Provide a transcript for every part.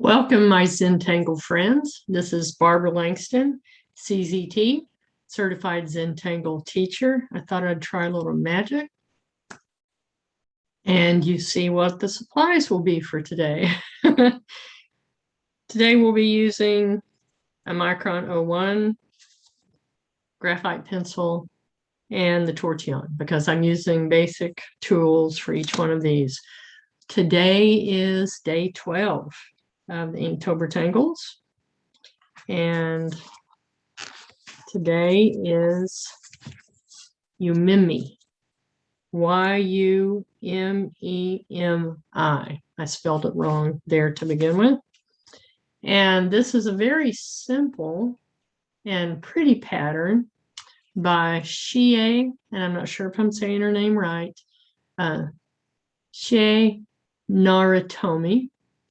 Welcome, my Zentangle friends. This is Barbara Langston, CZT, Certified Zentangle Teacher. I thought I'd try a little magic. And you see what the supplies will be for today. Today we'll be using a Micron 01 graphite pencil and the tortillon because I'm using basic tools for each one of these. Today is day 12 of the Inktober Tangles, and today is Yumemi, Y-U-M-E-M-I. I spelled it wrong there to begin with. And this is a very simple and pretty pattern by Shie, and I'm not sure if I'm saying her name right, Shie Naritomi,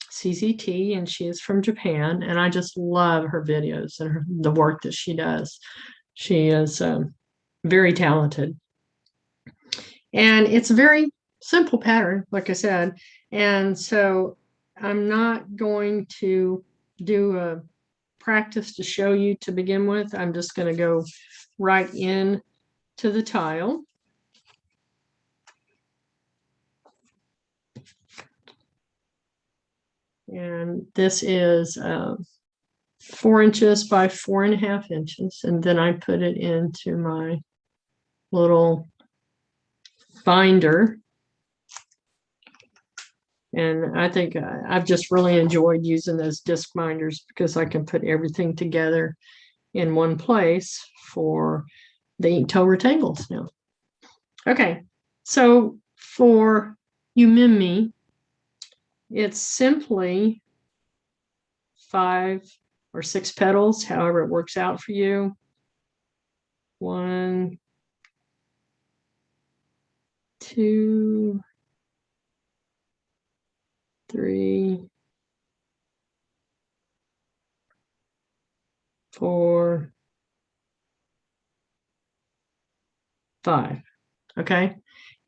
CZT, and she is from Japan, and I just love her videos and the work that she does. She is very talented, and it's a very simple pattern, like I said, and so I'm not going to do a practice to show you to begin with. I'm just going to go right in to the tile. And this is 4 inches by 4.5 inches. And then I put it into my little binder. And I think I've just really enjoyed using those disc binders because I can put everything together in one place for the Inktober Tangles now. Okay, so for Yumemi, it's simply 5 or 6 petals, however it works out for you. 1, 2, 3, 4, 5. Okay,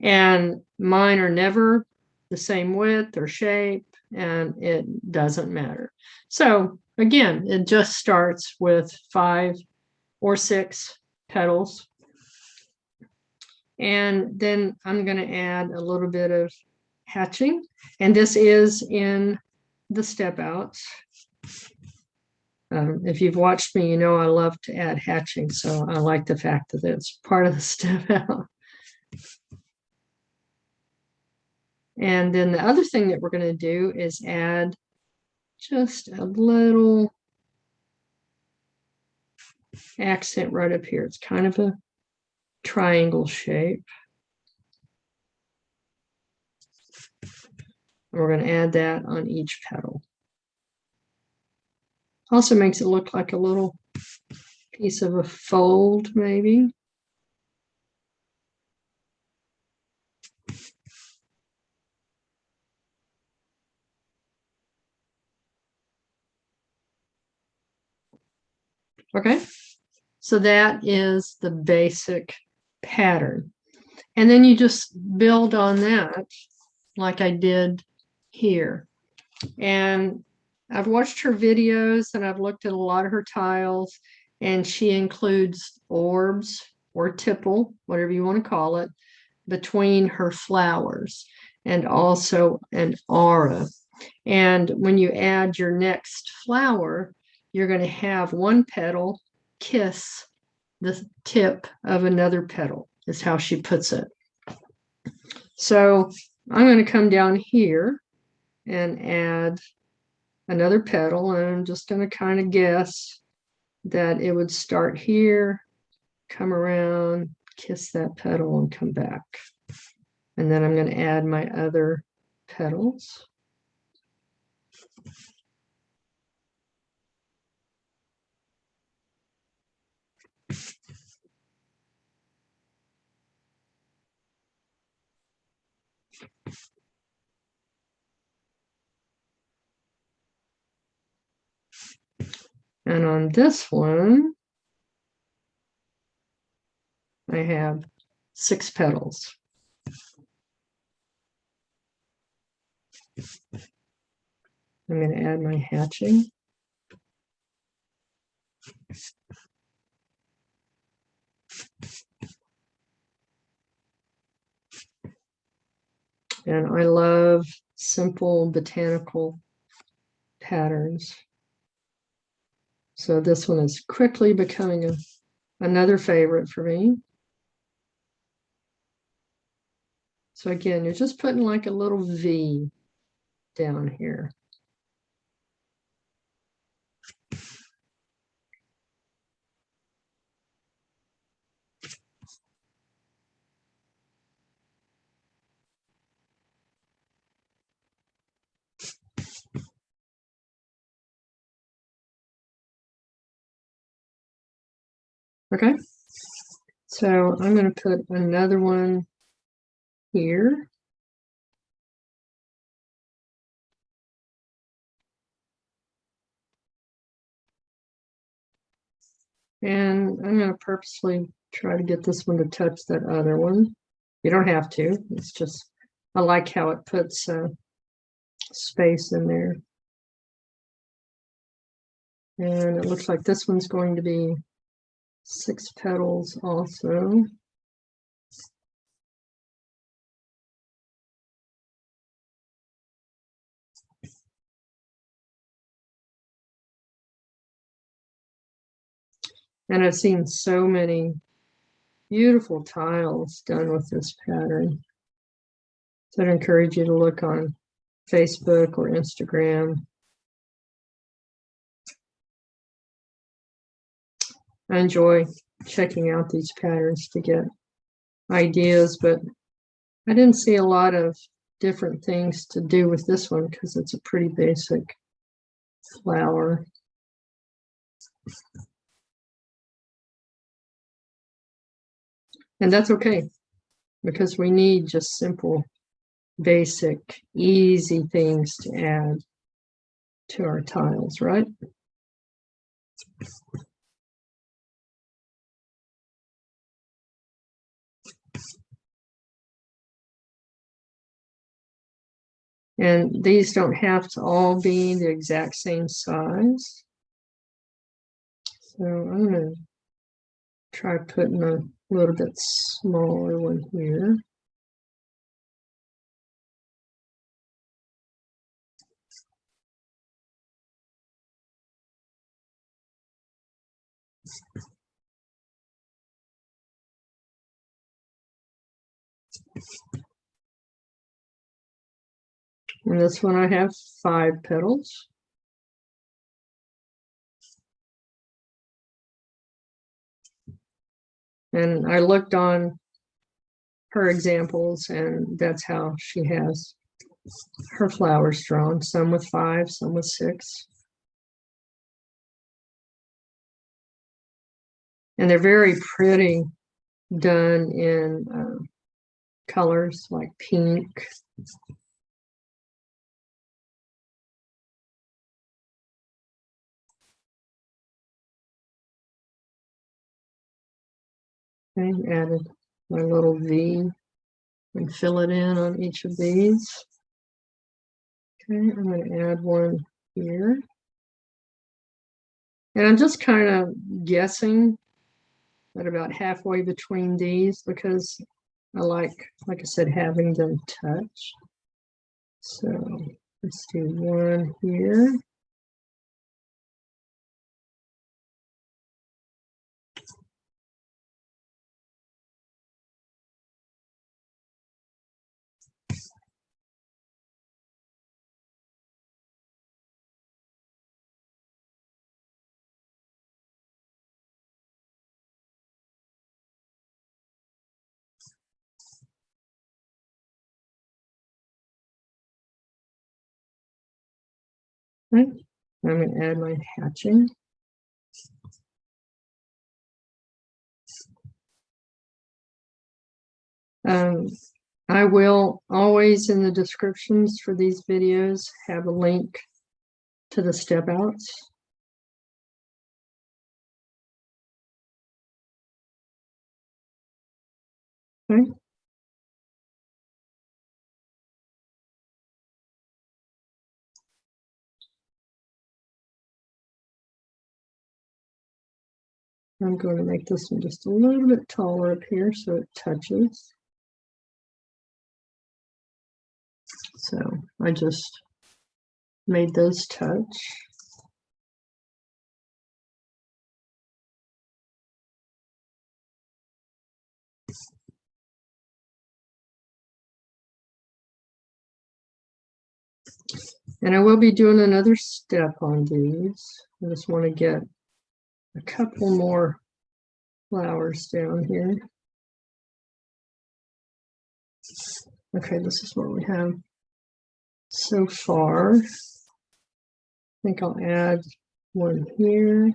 and mine are never the same width or shape, and it doesn't matter. So again, it just starts with 5 or 6 petals, and then I'm going to add a little bit of hatching, and this is in the step outs. If you've watched me, you know I love to add hatching, so I like the fact that it's part of the step out. And then the other thing that we're going to do is add just a little accent right up here. It's kind of a triangle shape. We're going to add that on each petal. Also makes it look like a little piece of a fold, maybe. Okay, so that is the basic pattern. And then you just build on that like I did here. And I've watched her videos and I've looked at a lot of her tiles, and she includes orbs or tipple, whatever you want to call it, between her flowers, and also an aura. And when you add your next flower, you're going to have one petal kiss the tip of another petal, is how she puts it. So I'm going to come down here and add another petal, and I'm just going to kind of guess that it would start here, come around, kiss that petal, and come back. And then I'm going to add my other petals. And on this one, I have 6 petals. I'm going to add my hatching. And I love simple botanical patterns. So this one is quickly becoming another favorite for me. So again, you're just putting like a little V down here. Okay, so I'm going to put another one here. And I'm going to purposely try to get this one to touch that other one. You don't have to. It's just, I like how it puts space in there. And it looks like this one's going to be 6 petals also. And I've seen so many beautiful tiles done with this pattern. So I'd encourage you to look on Facebook or Instagram. I enjoy checking out these patterns to get ideas, but I didn't see a lot of different things to do with this one because it's a pretty basic flower. And that's okay, because we need just simple, basic, easy things to add to our tiles, right? And these don't have to all be the exact same size. So I'm going to try putting a little bit smaller one here. And this one I have 5 petals. And I looked on her examples, and that's how she has her flowers drawn, some with 5, some with 6. And they're very pretty, done in colors like pink. I added my little V and fill it in on each of these. Okay, I'm going to add one here. And I'm just kind of guessing at about halfway between these because I like I said, having them touch. So let's do one here. Okay. I'm going to add my hatching. I will always in the descriptions for these videos have a link to the step outs. Okay. I'm going to make this one just a little bit taller up here so it touches. So I just made those touch. And I will be doing another step on these. I just want to get a couple more flowers down here. Okay, this is what we have so far. I think I'll add one here.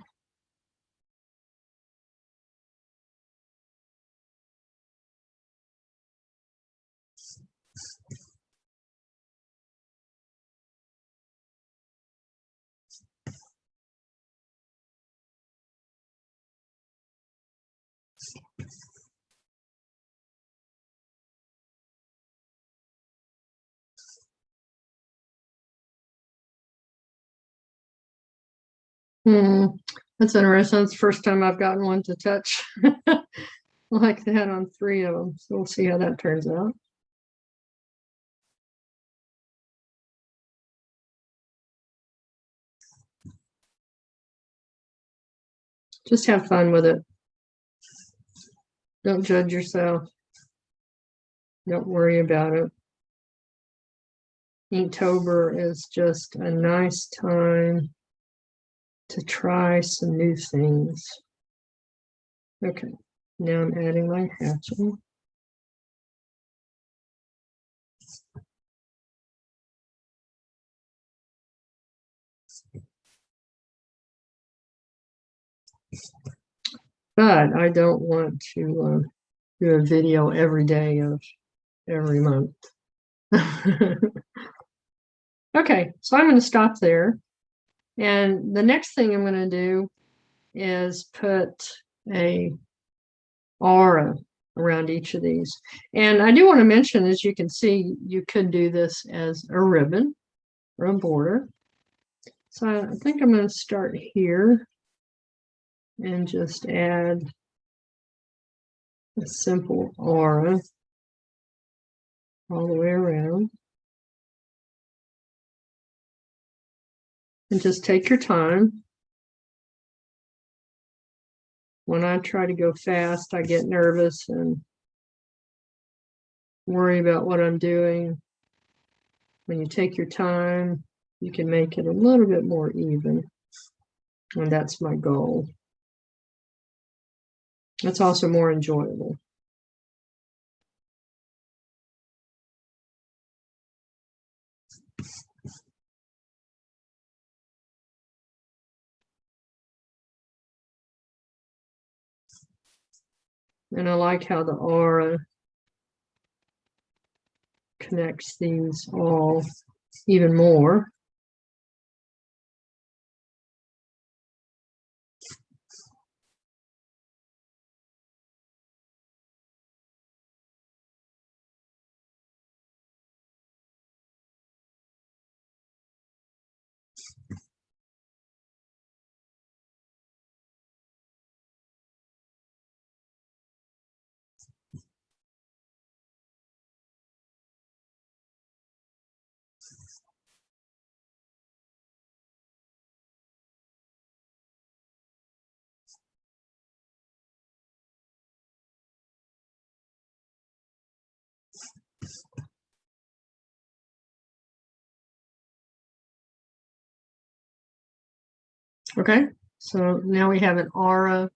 That's interesting. It's the first time I've gotten one to touch like that on 3 of them. So we'll see how that turns out. Just have fun with it. Don't judge yourself. Don't worry about it. Inktober is just a nice time to try some new things. Okay, now I'm adding my hatching. But I don't want to do a video every day of every month. Okay, so I'm going to stop there. And the next thing I'm going to do is put a aura around each of these. And I do want to mention, as you can see, you could do this as a ribbon or a border. So I think I'm going to start here and just add a simple aura all the way around. And just take your time. When I try to go fast, I get nervous and worry about what I'm doing. When you take your time, you can make it a little bit more even. And that's my goal. It's also more enjoyable. And I like how the aura connects these all even more. Okay, so now we have an aura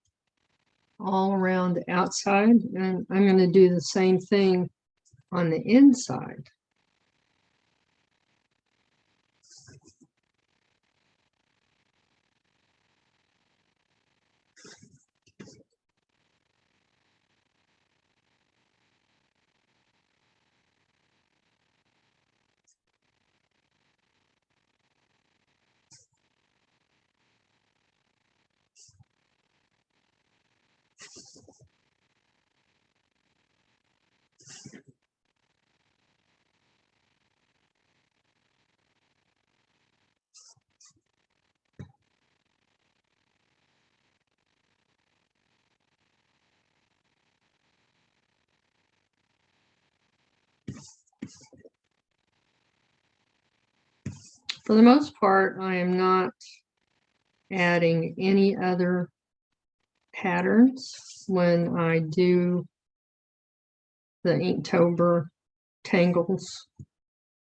all around the outside, and I'm going to do the same thing on the inside. For the most part, I am not adding any other patterns when I do the Inktober Tangles.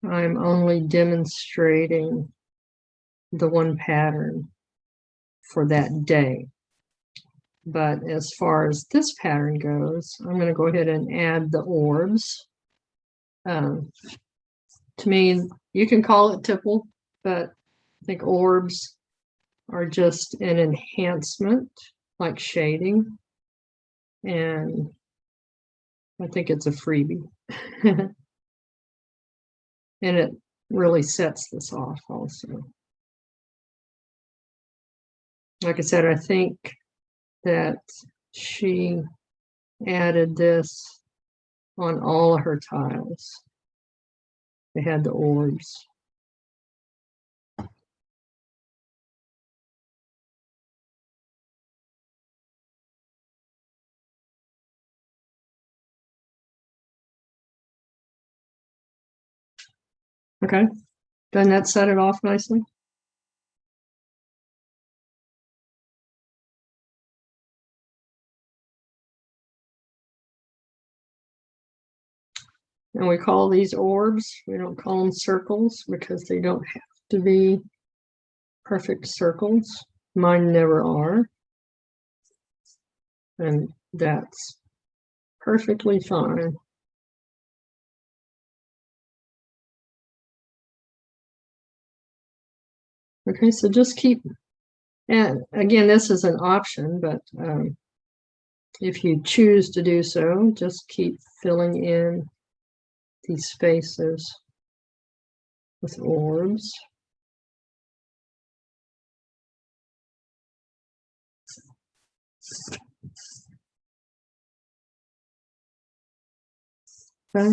I'm only demonstrating the one pattern for that day. But as far as this pattern goes, I'm going to go ahead and add the orbs. To me, you can call it tipple, but I think orbs are just an enhancement, like shading. And I think it's a freebie. And it really sets this off also. Like I said, I think that she added this on all of her tiles. They had the orbs. Okay, doesn't that set it off nicely? And we call these orbs, we don't call them circles because they don't have to be perfect circles. Mine never are. And that's perfectly fine. Okay, so just keep, and again, this is an option, but if you choose to do so, just keep filling in these spaces with orbs. Okay.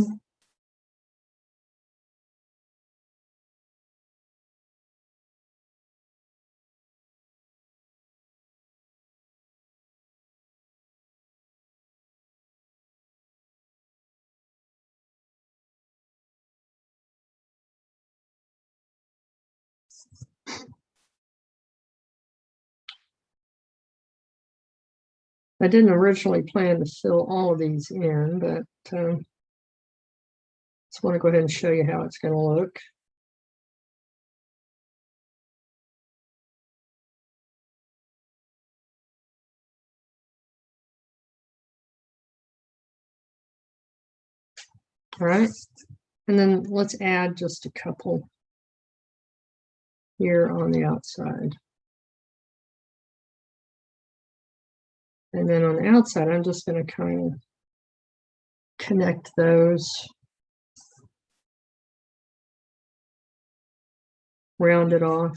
I didn't originally plan to fill all of these in, but just want to go ahead and show you how it's going to look. All right, and then let's add just a couple here on the outside. And then on the outside, I'm just going to kind of connect those, round it off.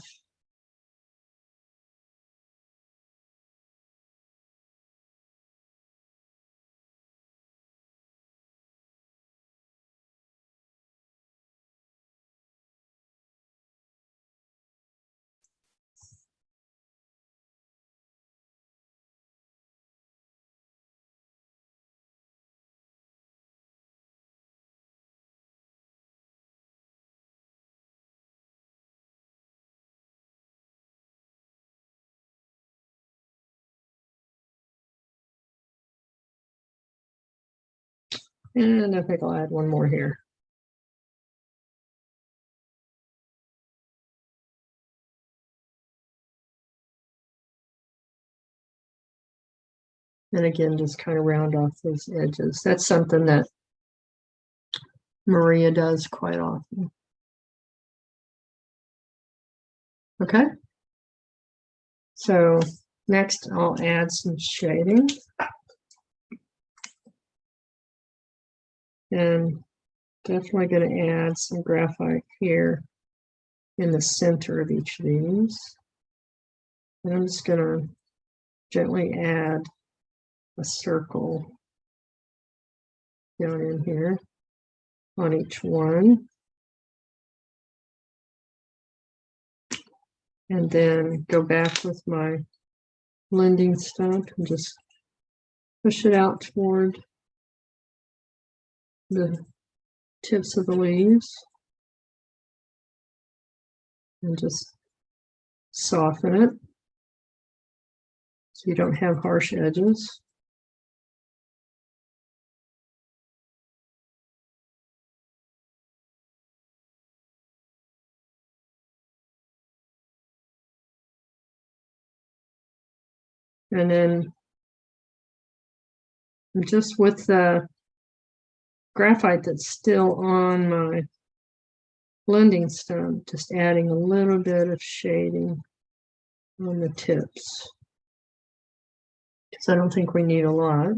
And I think I'll add one more here. And again, just kind of round off those edges. That's something that Maria does quite often. Okay. So next I'll add some shading. And definitely going to add some graphite here in the center of each of these. And I'm just going to gently add a circle down in here on each one. And then go back with my blending stump and just push it out toward the tips of the leaves. and just soften it so you don't have harsh edges. And then just with the graphite that's still on my blending stump, just adding a little bit of shading on the tips, because I don't think we need a lot.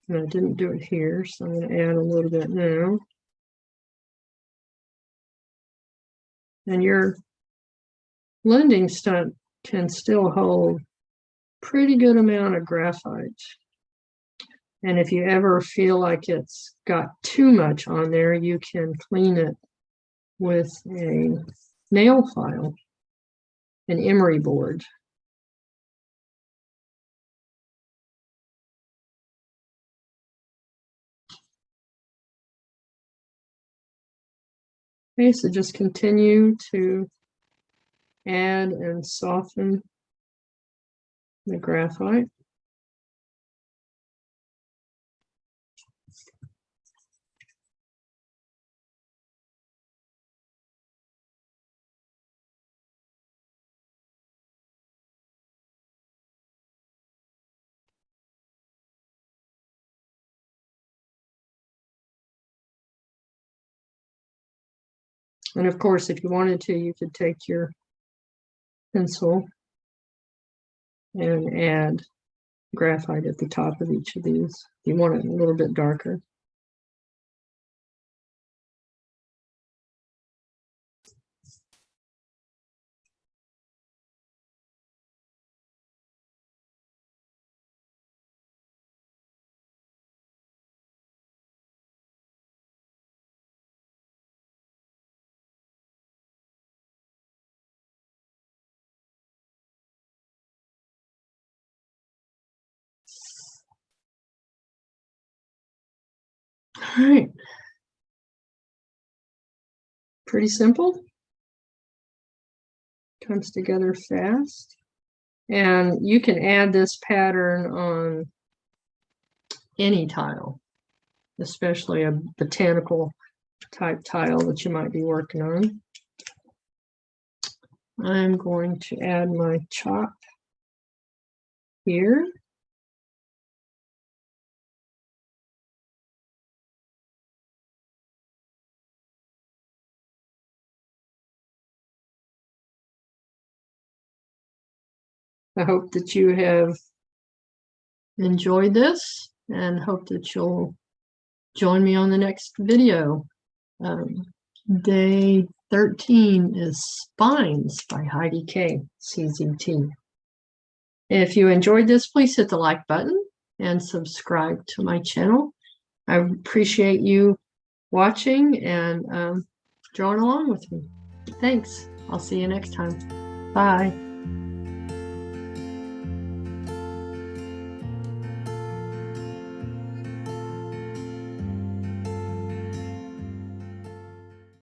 And I didn't do it here, so I'm going to add a little bit now. And your blending stump can still hold pretty good amount of graphite. And if you ever feel like it's got too much on there, you can clean it with a nail file, an emery board. Okay, so just continue to add and soften the graphite. And of course, if you wanted to, you could take your pencil and add graphite at the top of each of these. You want it a little bit darker. All right. Pretty simple. Comes together fast. And you can add this pattern on any tile, especially a botanical type tile that you might be working on. I'm going to add my chalk here. I hope that you have enjoyed this and hope that you'll join me on the next video. Day 13 is Spines by Heidi K. CZT. If you enjoyed this, please hit the like button and subscribe to my channel. I appreciate you watching and drawing along with me. Thanks. I'll see you next time. Bye.